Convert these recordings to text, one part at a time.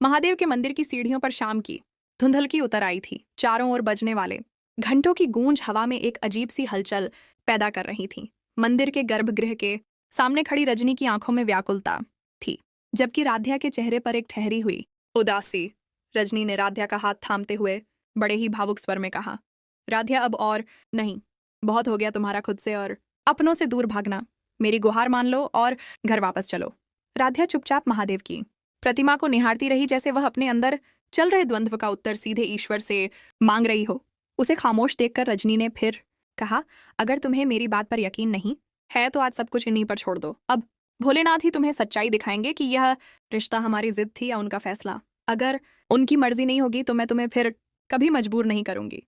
महादेव के मंदिर की सीढ़ियों पर शाम की धुंधलकी उतर आई थी। चारों ओर बजने वाले घंटों की गूंज हवा में एक अजीब सी हलचल पैदा कर रही थी। मंदिर के गर्भगृह के सामने खड़ी रजनी की आंखों में व्याकुलता थी, जबकि राध्या के चेहरे पर एक ठहरी हुई उदासी। रजनी ने राध्या का हाथ थामते हुए बड़े ही भावुक स्वर में कहा, राध्या अब और नहीं, बहुत हो गया तुम्हारा खुद से और अपनों से दूर भागना। मेरी गुहार मान लो और घर वापस चलो। राध्या चुपचाप महादेव की प्रतिमा को निहारती रही, जैसे वह अपने अंदर चल रहे द्वंद्व का उत्तर सीधे ईश्वर से मांग रही हो। उसे खामोश देखकर रजनी ने फिर कहा, अगर तुम्हें मेरी बात पर यकीन नहीं है तो आज सब कुछ इन्हीं पर छोड़ दो। अब भोलेनाथ ही तुम्हें सच्चाई दिखाएंगे कि यह रिश्ता हमारी जिद थी या उनका फैसला। अगर उनकी मर्जी नहीं होगी तो मैं तुम्हें फिर कभी मजबूर नहीं करूंगी।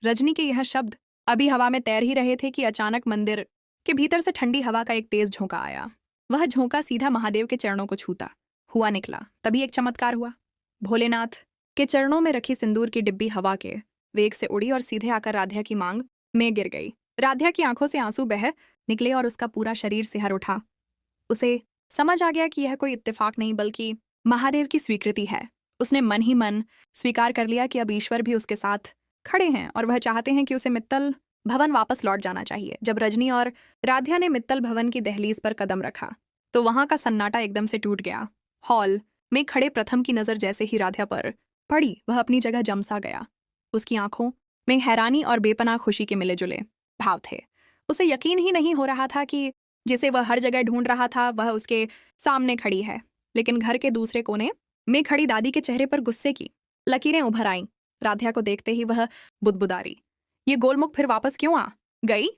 रजनी के यह शब्द अभी हवा में तैर ही रहे थे कि अचानक मंदिर के भीतर से ठंडी हवा का एक तेज झोंका आया। वह झोंका सीधा महादेव के चरणों को छूता हुआ निकला। तभी एक चमत्कार हुआ। भोलेनाथ के चरणों में रखी सिंदूर की डिब्बी हवा के वेग से उड़ी और सीधे आकर राध्या की मांग में गिर गई। राध्या की आंखों से आंसू बह निकले और उसका पूरा शरीर सिहर उठा। उसे समझ आ गया कि यह कोई इत्तेफाक नहीं बल्कि महादेव की स्वीकृति है। उसने मन ही मन स्वीकार कर लिया कि अब ईश्वर भी उसके साथ खड़े हैं और वह चाहते हैं कि उसे मित्तल भवन वापस लौट जाना चाहिए। जब रजनी और राध्या ने मित्तल भवन की दहलीज पर कदम रखा तो वहां का सन्नाटा एकदम से टूट गया। हॉल में खड़े प्रथम की नजर जैसे ही राध्या पर पड़ी, वह अपनी जगह जमसा गया। उसकी आंखों में हैरानी और बेपनाह खुशी के मिले जुले भाव थे। उसे यकीन ही नहीं हो रहा था कि जिसे वह हर जगह ढूंढ रहा था वह उसके सामने खड़ी है। लेकिन घर के दूसरे कोने में खड़ी दादी के चेहरे पर गुस्से की लकीरें उभर आईं। राध्या को देखते ही वह बुदबुदारी, ये गोलमुख फिर वापस क्यों आ गई?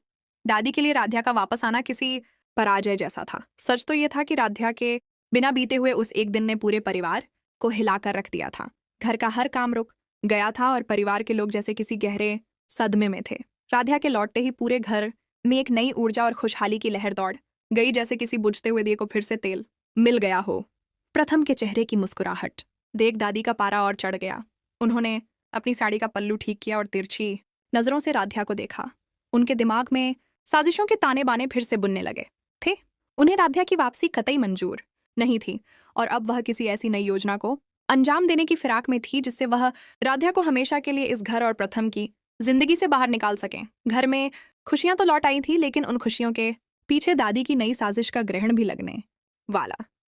दादी के लिए राध्या का वापस आना किसी पराजय जैसा था। सच तो यह था कि राध्या के बिना बीते हुए उस एक दिन ने पूरे परिवार को हिलाकर रख दिया था। घर का हर काम रुक गया था और परिवार के लोग जैसे किसी गहरे सदमे में थे। राध्या के लौटते ही पूरे घर में एक नई ऊर्जा और खुशहाली की लहर दौड़ गई, जैसे किसी बुझते हुए दिए को फिर से तेल मिल गया हो। प्रथम के चेहरे की मुस्कुराहट देख दादी का पारा और चढ़ गया। उन्होंने अपनी साड़ी का पल्लू ठीक किया और तिरछी नजरों से राध्या को देखा। उनके दिमाग में साजिशों के ताने बाने फिर से बुनने लगे थे। उन्हें राध्या की वापसी कतई मंजूर नहीं थी और अब वह किसी ऐसी नई योजना को अंजाम देने की फिराक में थी जिससे वह राध्या को हमेशा के लिए इस घर और प्रथम की जिंदगी से बाहर निकाल सकें। घर में खुशियां तो लौट आई थी, लेकिन उन खुशियों के पीछे दादी की नई साजिश का ग्रहण भी लगने वाला